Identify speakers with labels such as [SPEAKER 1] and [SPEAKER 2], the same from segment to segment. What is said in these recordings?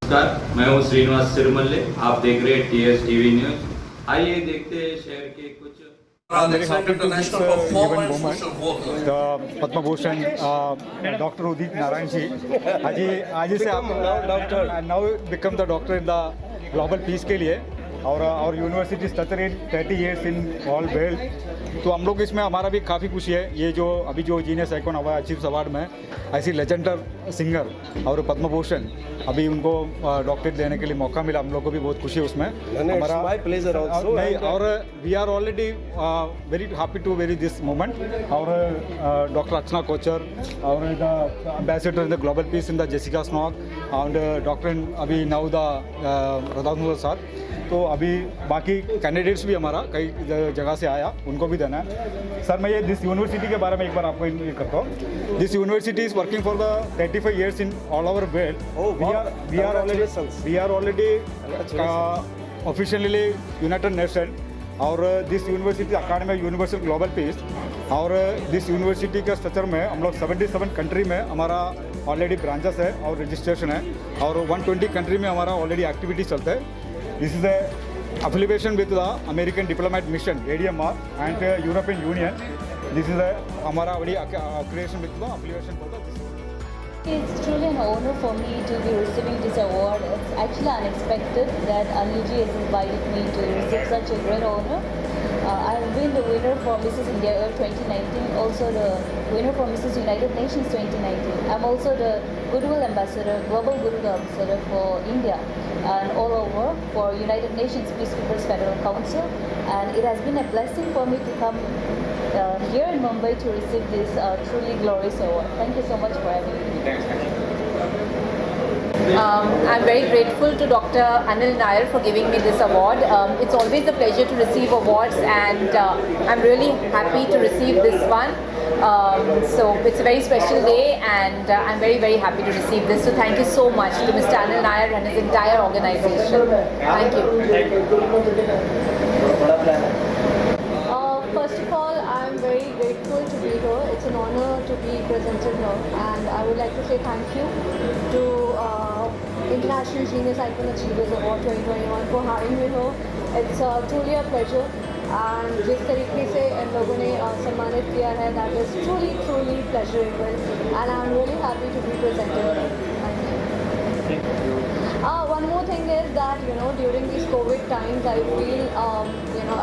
[SPEAKER 1] नमस्कार, मैं हूँ श्रीनिवास सिरमल्ले। आप देख रहे हैं टीएस टीवी न्यूज। आइए देखते हैं शहर के कुछ
[SPEAKER 2] I'm very happy to this event moment. The Padma Bhushan, Dr. Udit Narayan ji, आज से आप doctor and now become the doctor in the global peace के लिए और our university started 30 years in all world. तो हम लोग इसमें हमारा भी काफ़ी खुशी है। ये जो अभी जो genius icon award achieves award में ऐसी लेजेंडर सिंगर और पद्म भूषण अभी उनको डॉक्टरेट देने के लिए मौका मिला, हम लोग को भी बहुत खुशी है उसमें। हमारा नहीं और we are already very happy to very this moment. और डॉक्टर अर्चना कोचर और the ambassador in the global peace in the Jessica स्नॉक एंड डॉक्टर अभी नाउ द प्रधान सर। तो अभी बाकी कैंडिडेट्स भी हमारा कई जगह से आया, उनको भी देना है। सर मैं ये दिस यूनिवर्सिटी के बारे में एक बार आपको ये करता हूँ। This university is working for the 35 years in all over world. We are already officially United Nations और this university academy universal global piece और दिस यूनिवर्सिटी के स्ट्रक्चर में हम लोग 77 कंट्री में हमारा ऑलरेडी ब्रांचेस है और रजिस्ट्रेशन है और 120 कंट्री में हमारा ऑलरेडी एक्टिविटीज चलते हैं। This is affiliation with the American Diplomat Mission ADMR and European Union. This is हमारा बड़ी affiliation with the affiliation for the
[SPEAKER 3] It's truly an honor for me to be receiving this award. It's actually unexpected that Anilji has invited me to receive such a great honor. I've been the winner for Mrs. India 2019, also the winner for Mrs. United Nations 2019. I'm also the Goodwill Ambassador, Global Goodwill Ambassador for India and all over for United Nations Peacekeepers Federal Council. And it has been a blessing for me to come here in Mumbai to receive this truly glorious award. Thank you so much for having me.
[SPEAKER 4] I'm very grateful to Dr. Anil Nair for giving me this award. It's always a pleasure to receive awards and I'm really happy to receive this one. So it's a very special day and I'm very happy to receive this. So thank you so much to Mr. Anil Nair and his entire organization. Thank you.
[SPEAKER 5] First of all, I'm very grateful to be here. It's an honor to be presented here, and I would like to say thank you to International Genius Icon Achievers Award 2021 for having me here. It's truly a pleasure, and जिस तरीके से इन लोगों ने सम्मानित किया है, that is truly pleasurable, and I'm really happy to be presented here. Thank you. One more thing is that during these COVID times, I feel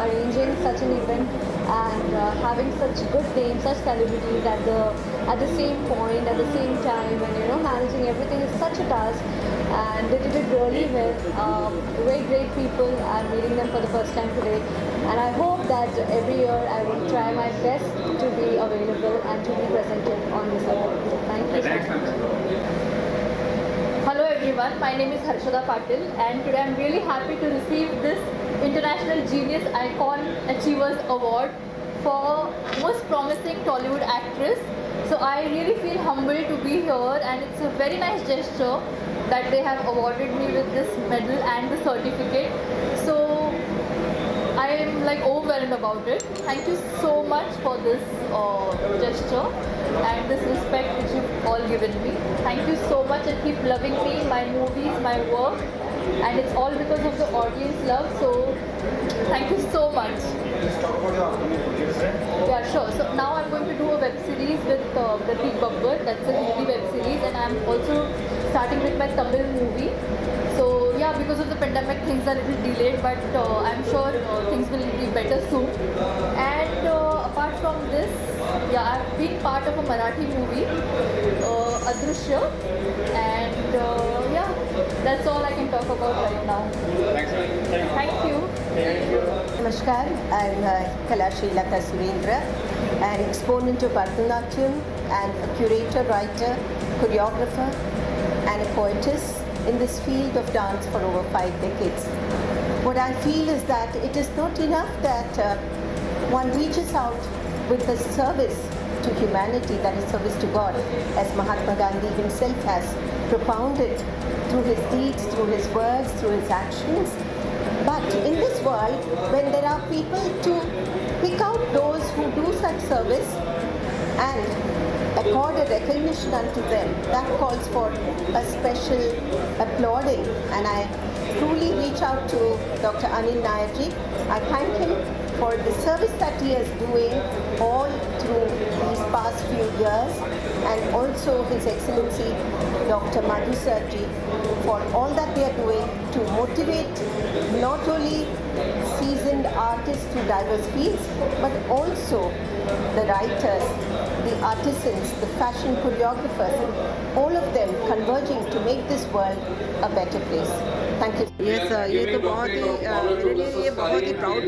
[SPEAKER 5] arranging such an event and having such good names, such celebrities at the same point, at the same time, and managing everything is such a task. And they did it really well. Very great people. I'm meeting them for the first time today, and I hope that every year I will try my best to be available and to be presented on this award. Thank you so much.
[SPEAKER 6] Hello everyone, my name is Harshada Patil and today I'm really happy to receive this International Genius Icon Achievers Award for Most Promising Tollywood Actress. So I really feel humbled to be here and it's a very nice gesture that they have awarded me with this medal and the certificate. So I am like overwhelmed about it. Thank you so much for this gesture and this respect which you've all given me. Thank you so much and keep loving me, my movies, my work, and it's all because of the audience love. So thank you so much. Yeah, sure. So now I'm going to do a web series with Prateek Babbar. That's a Hindi web series, and I'm also starting with my Tamil movie. So yeah, because of the pandemic, things are a little delayed, but I'm sure things will be better soon. And apart from this, yeah, I've been part of a Marathi movie, Adrushya, and yeah, that's all I can talk about right now. Thank you.
[SPEAKER 7] Namaskar, I'm Kalashri Lata Surendra, an exponent of Bharatanatyam and a curator, writer, choreographer and a poetess in this field of dance for over 5 decades. What I feel is that it is not enough that one reaches out with the service to humanity, that is service to God, as Mahatma Gandhi himself has propounded through his deeds, through his words, through his actions. But in this world, when there are people to pick out those who do such service and accord a recognition unto them, that calls for a special applauding. And I truly reach out to Dr. Anil Nair ji. I thank him for the service that he is doing all through these past few years, and also His Excellency Dr. Madhu Sir ji for all that they are doing to motivate not only seasoned artists through diverse fields, but also the writers, the artisans, the fashion choreographers, and all of them converging to make this world a better place. Thank you.
[SPEAKER 8] Yes, ये तो बहुत ही मेरे लिए ये बहुत ही proud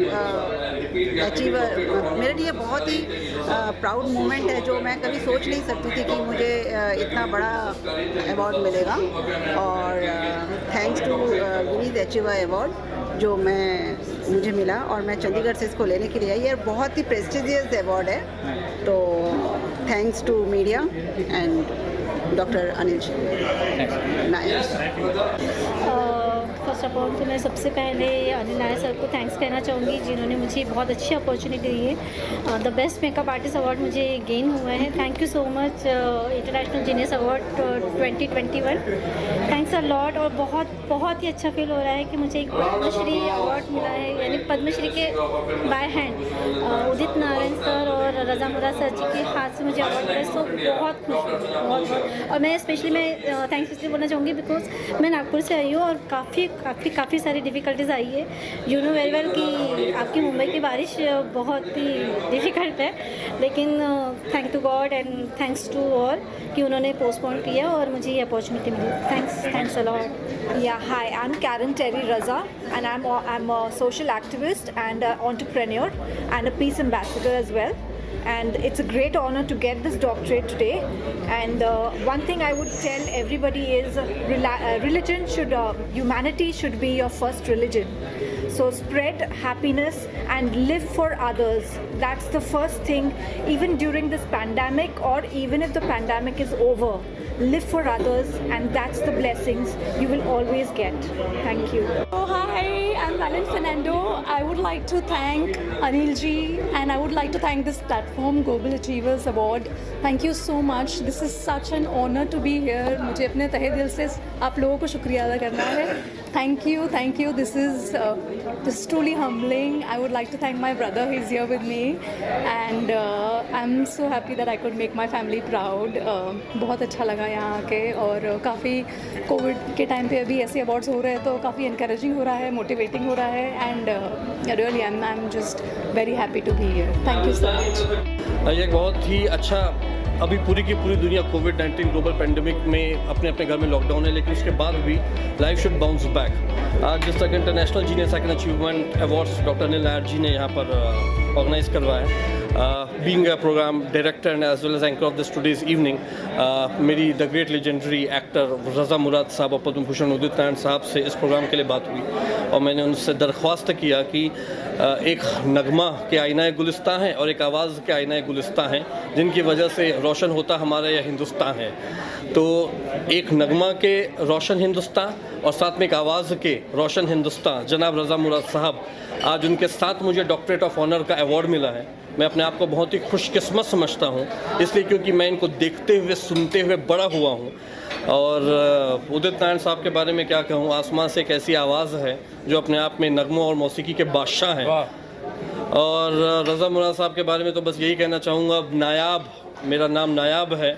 [SPEAKER 8] achiever, मेरे लिए बहुत ही प्राउड मोमेंट है जो मैं कभी सोच नहीं सकती थी कि मुझे इतना बड़ा अवार्ड मिलेगा। और thanks to unique achiever award जो मुझे मिला, और मैं चंडीगढ़ से इसको लेने के लिए आई। ये बहुत ही प्रेस्टिजियस अवार्ड है, तो thanks to media and doctor Anil Nair.
[SPEAKER 9] First of all तो मैं सबसे पहले अनिल नायर सर को थैंक्स कहना चाहूँगी जिन्होंने मुझे बहुत अच्छी अपॉर्चुनिटी दी है। The best makeup artist award मुझे गेन हुआ है। Thank you so much international genius award 2021। Thanks a lot. और बहुत ही अच्छा फील हो रहा है कि मुझे एक पद्मश्री अवार्ड मिला है, यानी पद्मश्री के by hand Udit Narayan sir और रजा मुराद सर जी के हाथ से मुझे अवार्ड मिला है। सो बहुत खुश हूँ, बहुत। और मैं स्पेशली थैंक्स इसलिए बोलना चाहूँगी बिकॉज मैं नागपुर से आई हूँ और काफ़ी सारी डिफ़िकल्टीज आई है। यू नो वेरी वेल कि आपकी मुंबई की बारिश बहुत ही डिफ़िकल्ट है, लेकिन thank to God and thanks to all कि उन्होंने पोस्टपोन किया और मुझे ये अपॉर्चुनिटी मिली। Thanks a lot.
[SPEAKER 10] Yeah, hi, I'm Karen Terry Raza, and I'm a social activist and an entrepreneur and a peace ambassador as well. And it's a great honor to get this doctorate today. And one thing I would tell everybody is humanity should be your first religion. So spread happiness and live for others. That's the first thing, even during this pandemic or even if the pandemic is over. Live for others, and that's the blessings you will always get. Thank you.
[SPEAKER 11] Oh, hi, I'm Valen Fernando. I would like to thank Anil ji, and I would like to thank this platform, Global Achievers Award. Thank you so much. This is such an honor to be here. मुझे अपने तहे दिल से आप लोगों को शुक्रिया अदा करना है। Thank you. This is truly humbling. I would like to thank my brother. He's here with me, and I'm so happy that I could make my family proud. बहुत अच्छा लगा यहाँ आके, और काफ़ी कोविड के टाइम पे अभी ऐसे अवार्ड्स हो रहे हैं तो काफ़ी इनकरेजिंग हो रहा है, मोटिवेटिंग हो रहा है, and really I am just very happy to be here. Thank you so much.
[SPEAKER 12] ये बहुत ही अच्छा, अभी पूरी की पूरी दुनिया कोविड-19 ग्लोबल पेंडेमिक में अपने घर में लॉकडाउन है, लेकिन उसके बाद भी लाइफ शुड बाउंस बैक। आज जिस तक international genius icon achievement awards doctor Anil Nair ji ने यहाँ पर ऑर्गेनाइज करवाया। Being a program director and as well as anchor of this today's evening, मेरी द ग्रेट लेजेंडरी एक्टर रज़ा मुराद साहब और पद्म भूषण उदित नारायण साहब से इस प्रोग्राम के लिए बात हुई, और मैंने उनसे दरख्वास्त किया कि एक नगमा के आईना गुलिस्तां हैं और एक आवाज़ के आईना गुलिस्तां हैं जिनकी वजह से रोशन होता हमारा यह हिंदुस्तान है। तो एक नगमा के रोशन हिंदुस्तान और साथ में एक आवाज़ के रोशन हिंदुस्तान जनाब रज़ा मुराद साहब, आज उनके साथ मुझे डॉक्टरेट ऑफ ऑनर का अवार्ड मिला है। मैं अपने आप को बहुत ही खुशकिस्मत समझता हूँ, इसलिए क्योंकि मैं इनको देखते हुए सुनते हुए बड़ा हुआ हूँ। और उदित नारायण साहब के बारे में क्या कहूँ, आसमान से एक ऐसी आवाज़ है जो अपने आप में नगमों और मौसीकी के बादशाह हैं। और रज़ा मुराद साहब के बारे में तो बस यही कहना चाहूँगा, नायाब, मेरा नाम नायाब है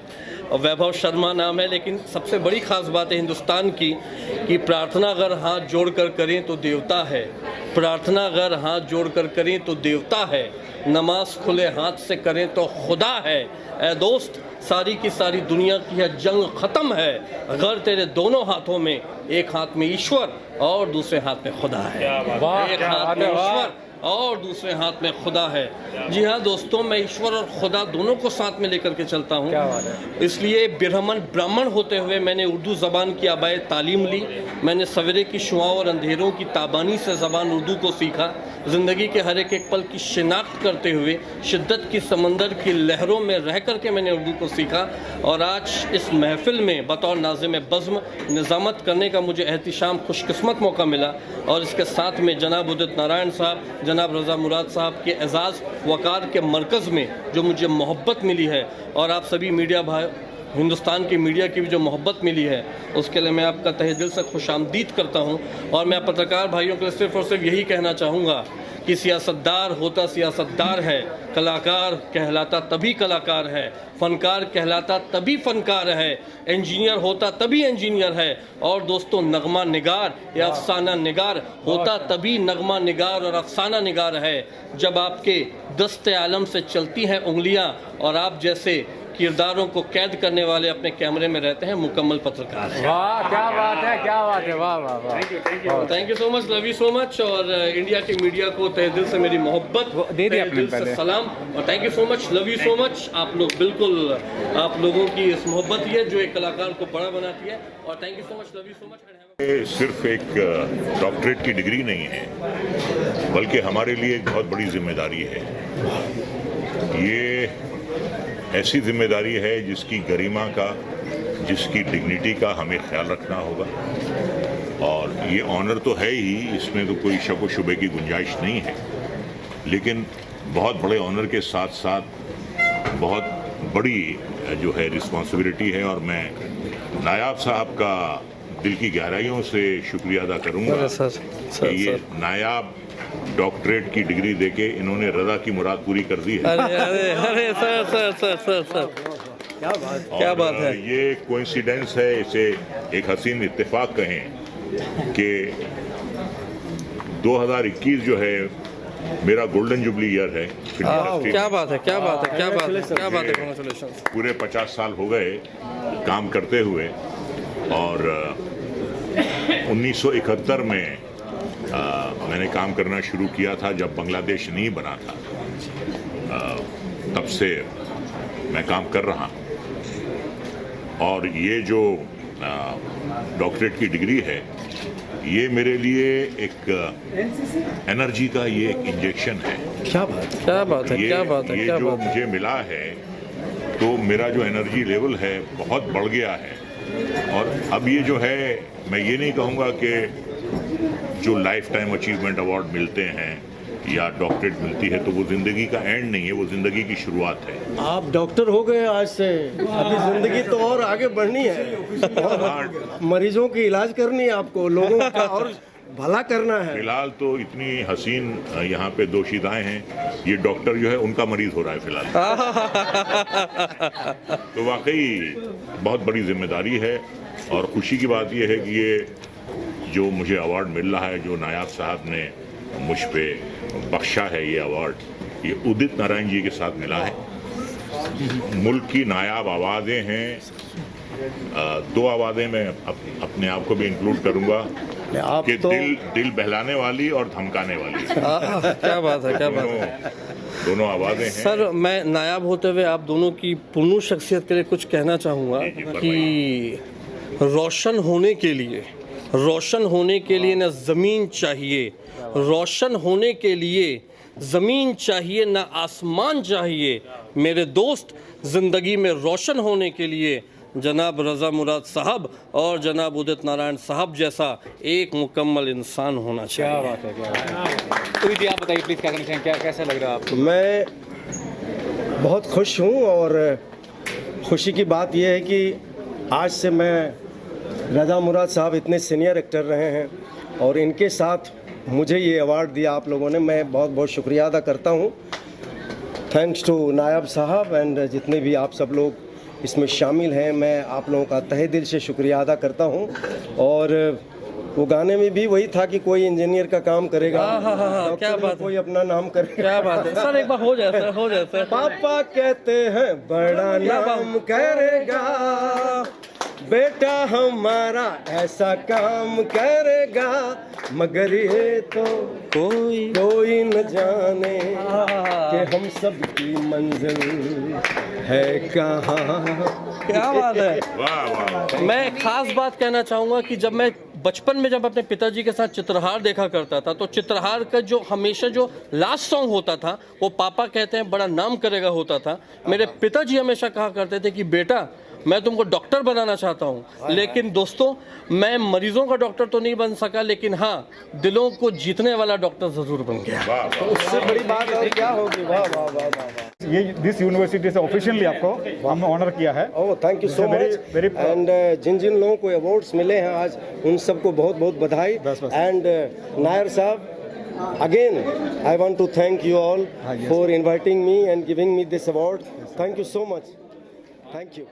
[SPEAKER 12] और वैभव शर्मा नाम है, लेकिन सबसे बड़ी ख़ास बात है हिंदुस्तान की कि प्रार्थना अगर हाथ जोड़ कर करें तो देवता है, प्रार्थना अगर हाथ जोड़ कर करें तो देवता है, नमाज खुले हाथ से करें तो खुदा है। ए दोस्त, सारी की सारी दुनिया की है जंग ख़त्म है अगर तेरे दोनों हाथों में, एक हाथ में ईश्वर और दूसरे हाथ में खुदा है। एक हाथ में ईश्वर और दूसरे हाथ में खुदा है। जी हाँ दोस्तों, मैं ईश्वर और खुदा दोनों को साथ में लेकर के चलता हूँ। इसलिए ब्राह्मण होते हुए मैंने उर्दू ज़बान की आबाए तालीम ली। मैंने सवेरे की शुआओं और अंधेरों की ताबानी से ज़बान उर्दू को सीखा। ज़िंदगी के हर एक पल की शिनाख्त करते हुए शिद्दत की समंदर की लहरों में रह कर के मैंने उर्दू को सीखा। और आज इस महफिल में बतौर नाज़िम बज़्म निज़ामत करने का मुझे एहतिशाम खुशकिस्मत मौका मिला। और इसके साथ में जनाब उदित नारायण साहब जनाब रज़ा मुराद साहब के एजाज़ वक़ार के मरकज़ में जो मुझे मोहब्बत मिली है और आप सभी मीडिया भाई हिंदुस्तान की मीडिया की भी जो मोहब्बत मिली है उसके लिए मैं आपका तहे दिल से खुशामदीद करता हूं। और मैं पत्रकार भाइयों के लिए सिर्फ़ और सिर्फ यही कहना चाहूँगा कि सियासतदार होता सियासतदार है, कलाकार कहलाता तभी कलाकार है, फ़नकार कहलाता तभी फ़नकार है, इंजीनियर होता तभी इंजीनियर है, और दोस्तों नगमा निगार या अफसाना निगार होता तभी नगमा निगार और अफसाना निगार है जब आपके दस्ते आलम से चलती हैं उंगलियां और आप जैसे किरदारों को कैद करने वाले अपने कैमरे में रहते हैं मुकम्मल पत्रकार हैं।
[SPEAKER 13] वाह क्या बात है, क्या बात है, वाह वाह वाह।
[SPEAKER 12] Thank you so much, love you so much. और इंडिया की मीडिया को तहे दिल से मेरी मोहब्बत,
[SPEAKER 13] दे दी
[SPEAKER 12] तहे दिल से सलाम और thank you so much, love you so much. आप लोग बिल्कुल, आप लोगों की इस मोहब्बत ही है जो एक कलाकार को बड़ा बनाती है। और thank you so much, love you so much.
[SPEAKER 14] सिर्फ एक डॉक्टरेट की डिग्री नहीं है बल्कि हमारे लिए एक बहुत बड़ी जिम्मेदारी है। ये ऐसी जिम्मेदारी है जिसकी गरिमा का, जिसकी डिग्निटी का हमें ख्याल रखना होगा। और ये ऑनर तो है ही, इसमें तो कोई शक व शुबे की गुंजाइश नहीं है, लेकिन बहुत बड़े ऑनर के साथ साथ बहुत बड़ी जो है रिस्पॉन्सिबिलिटी है। और मैं नायाब साहब का दिल की गहराइयों से शुक्रिया अदा करूंगा कि ये नायाब डॉक्टरेट की डिग्री देके इन्होंने रज़ा की मुराद पूरी कर दी है।
[SPEAKER 12] अरे सर क्या बात है।
[SPEAKER 14] ये कोइंसिडेंस है, इसे एक हसीन इत्तेफाक कहें कि 2021 जो है मेरा गोल्डन जुबली ईयर है।
[SPEAKER 12] क्या बात है, क्या बात है, क्या बात है, क्या बात है। कांग्रेचुलेशंस।
[SPEAKER 14] पूरे 50 साल हो गए काम करते हुए और 1971 में मैंने काम करना शुरू किया था जब बांग्लादेश नहीं बना था। तब से मैं काम कर रहा हूँ और ये जो डॉक्टरेट की डिग्री है ये मेरे लिए एक एनर्जी का ये एक इंजेक्शन है।
[SPEAKER 12] क्या बात है, क्या बात है, क्या बात है।
[SPEAKER 14] ये जो मुझे मिला है तो मेरा जो एनर्जी लेवल है बहुत बढ़ गया है। और अब ये जो है, मैं ये नहीं कहूँगा कि जो लाइफ टाइम अचीवमेंट अवार्ड मिलते हैं या डॉक्टरेट मिलती है तो वो जिंदगी का एंड नहीं है, वो जिंदगी की शुरुआत है।
[SPEAKER 15] आप डॉक्टर हो गए आज से, अभी जिंदगी तो और आगे बढ़नी है और मरीजों की इलाज करनी है, आपको लोगों का और भला करना है।
[SPEAKER 14] फिलहाल तो इतनी हसीन यहाँ पे दोशीदाएं हैं, ये डॉक्टर जो है उनका मरीज हो रहा है फिलहाल। तो वाकई बहुत बड़ी जिम्मेदारी है और खुशी की बात यह है कि ये जो मुझे अवार्ड मिल रहा है, जो नायाब साहब ने मुझ पे बख्शा है ये अवार्ड, ये उदित नारायण जी के साथ मिला है। मुल्क की नायाब आवाज़ें हैं, 2 आवाज़ें मैं अपने आप को भी इंक्लूड करूंगा कि तो दिल बहलाने वाली और धमकाने वाली।
[SPEAKER 12] क्या बात है, क्या बात है।
[SPEAKER 14] दोनों आवाज़ें हैं।
[SPEAKER 12] सर मैं नायाब होते हुए आप दोनों की पुरनूर शख्सियत के लिए कुछ कहना चाहूँगा कि रोशन होने के लिए न ज़मीन चाहिए, रोशन होने के लिए ज़मीन चाहिए न आसमान चाहिए। मेरे दोस्त, ज़िंदगी में रोशन होने के लिए जनाब रज़ा मुराद साहब और जनाब उदित नारायण साहब जैसा एक मुकम्मल इंसान होना चाहिए।
[SPEAKER 13] क्या बात है, क्या बात है। तो आप बताइए प्लीज़, क्या कहना चाहेंगे, क्या कैसा लग रहा है आपको?
[SPEAKER 15] मैं बहुत खुश हूँ और खुशी की बात यह है कि आज से मैं रज़ा मुराद साहब इतने सीनियर एक्टर रहे हैं और इनके साथ मुझे ये अवार्ड दिया आप लोगों ने, मैं बहुत बहुत शुक्रिया अदा करता हूँ। थैंक्स टू नायाब साहब एंड जितने भी आप सब लोग इसमें शामिल हैं, मैं आप लोगों का तहे दिल से शुक्रिया अदा करता हूँ। और वो गाने में भी वही था कि कोई इंजीनियर का काम करेगा,
[SPEAKER 12] क्या बात,
[SPEAKER 15] कोई अपना नाम करेगा।
[SPEAKER 12] क्या बात है सर, एक बार हो जाए सर, हो जाए सर।
[SPEAKER 15] पापा कहते हैं बड़ा नाम करेगा, बेटा हमारा ऐसा काम करेगा, मगर ये तो कोई न जाने कि हम सब की मंजिल है कहाँ।
[SPEAKER 12] क्या बात है। मैं एक खास बात कहना चाहूँगा कि जब मैं बचपन में जब अपने पिताजी के साथ चित्रहार देखा करता था तो चित्रहार का जो हमेशा जो लास्ट सॉन्ग होता था वो पापा कहते हैं बड़ा नाम करेगा होता था। मेरे पिताजी हमेशा कहा करते थे कि बेटा मैं तुमको डॉक्टर बनाना चाहता हूँ। लेकिन दोस्तों, मैं मरीजों का डॉक्टर तो नहीं बन सका, लेकिन हाँ, दिलों को जीतने वाला डॉक्टर जरूर बन गया।
[SPEAKER 15] तो उससे बड़ी बात और क्या होगी। वाह वाह वाह वाह।
[SPEAKER 2] ये दिस यूनिवर्सिटी से ऑफिशियली आपको हम ऑनर किया है।
[SPEAKER 15] Oh, thank you so much. And जिन जिन लोगों को अवार्ड्स मिले हैं आज, उन सबको बहुत बहुत बधाई। एंड नायर साहब, again I want to thank you all for inviting me and giving me this award. Thank you so much. Thank you.